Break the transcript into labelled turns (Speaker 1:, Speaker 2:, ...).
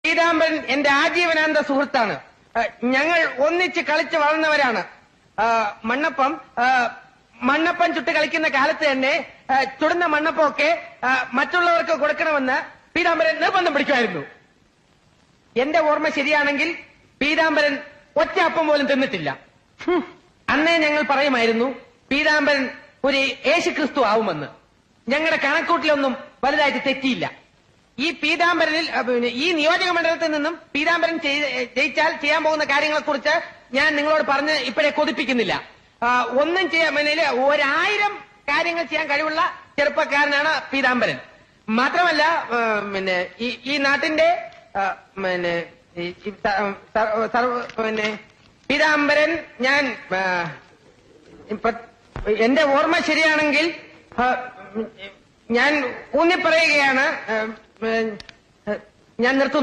Speaker 1: പീതാംബരൻ എന്റെ ആജീവനാന്ത സുഹൃത്താണ്. ഞങ്ങൾ ഒന്നിച്ച് കളിച്ച് വളർന്നവരാണ്. മണ്ണപ്പം ചുട്ട് കളിക്കുന്ന കാലത്ത് തന്നെ ചുടുന്ന മണ്ണപ്പമൊക്കെ മറ്റുള്ളവർക്ക് കൊടുക്കണമെന്ന് പീതാംബരൻ നിർബന്ധം പിടിക്കുമായിരുന്നു. എന്റെ ഓർമ്മ ശരിയാണെങ്കിൽ പീതാംബരൻ ഒറ്റ അപ്പം പോലും തിന്നിട്ടില്ല. അന്നേ ഞങ്ങൾ പറയുമായിരുന്നു പീതാംബരൻ ഒരു യേശുക്രിസ്തു ആവുമെന്ന്. ഞങ്ങളുടെ കണക്കൂട്ടിലൊന്നും വലുതായിട്ട് തെറ്റിയില്ല. ഈ പീതാംബരനിൽ ഈ നിയോജക മണ്ഡലത്തിൽ നിന്നും പീതാംബരൻ ജയിച്ചാൽ ചെയ്യാൻ പോകുന്ന കാര്യങ്ങളെക്കുറിച്ച് ഞാൻ നിങ്ങളോട് പറഞ്ഞ് ഇപ്പോഴേ കൊതിപ്പിക്കുന്നില്ല. ഒന്നും ചെയ്യാൻ 1000 കാര്യങ്ങൾ ചെയ്യാൻ കഴിവുള്ള ചെറുപ്പക്കാരനാണ് പീതാംബരൻ. മാത്രമല്ല ഈ നാട്ടിന്റെ പീതാംബരൻ ഞാൻ എന്റെ ഓർമ്മ ശരിയാണെങ്കിൽ ഞാൻ ഊന്നിപ്പറയുകയാണ്. ഞാൻ നിർത്തുന്നു.